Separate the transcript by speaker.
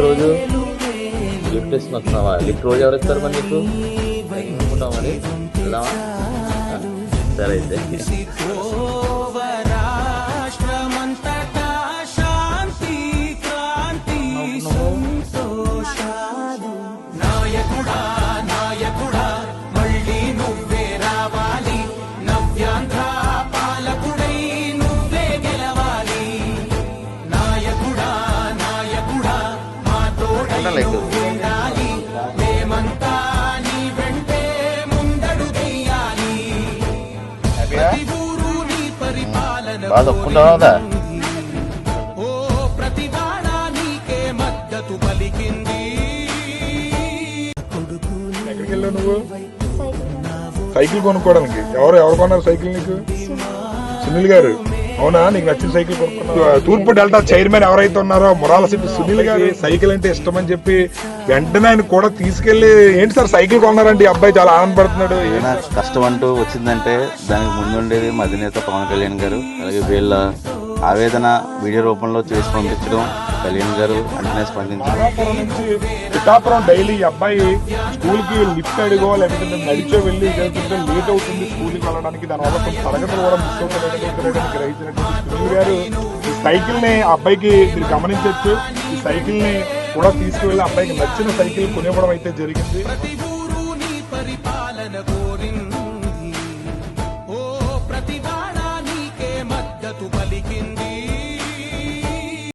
Speaker 1: రోజు లిఫ్ట్ వేసుకుని వస్తున్నావా? లిఫ్ట్ రోజు ఎవరు ఇస్తారు మరి నీకు? అనుకుంటావు మరి వెళ్దామా? సరే అయితే బాగా తప్పుకుంటావా?
Speaker 2: ఎక్కడికి వెళ్ళావు నువ్వు? సైకిల్ కొనుక్కోవడానికి. ఎవరు కొన్నారు సైకిల్ నీకు? సునీల్ గారు. అవునా? నీకు నచ్చిన సైకిల్ కొనుక్కున్నావు. తూర్పు డెల్టా చైర్మన్ ఎవరైతే ఉన్నారో మురాలశెట్టి సునీల్ గారు సైకిల్ అంటే ఇష్టం అని చెప్పి వెంటనే ఆయన కూడా తీసుకెళ్లి, ఏంటి సార్ సైకిల్ కొన్నారంటే ఈ అబ్బాయి చాలా ఆనందపడుతున్నాడు.
Speaker 3: కష్టం అంటూ వచ్చిందంటే దానికి ముందుండేది మా అధినేత పవన్ కళ్యాణ్ గారు. అలాగే వీళ్ళ ఆవేదన వీడియో రూపంలో చేసి పంపించడం కళ్యాణ్ గారు వెంటనే స్పందించారు.
Speaker 2: పిఠాపురం డైలీ ఈ అబ్బాయి స్కూల్ కి లిఫ్ట్ అడిగో లేకపోతే నడిచో వెళ్ళి వెళ్తుంటే లేట్ అవుతుంది స్కూల్కి వెళ్ళడానికి, దానివల్ల కొన్ని తరగతులు కూడా మిస్ అవుతున్నాయని గ్రహించినటువంటి సునీల్ గారు ఈ సైకిల్ ని అబ్బాయికి మీరు గమనించవచ్చు. ఈ సైకిల్ ని కూడా తీసుకువెళ్ళి అబ్బాయికి నచ్చిన సైకిల్ కొనివ్వడం అయితే జరిగింది.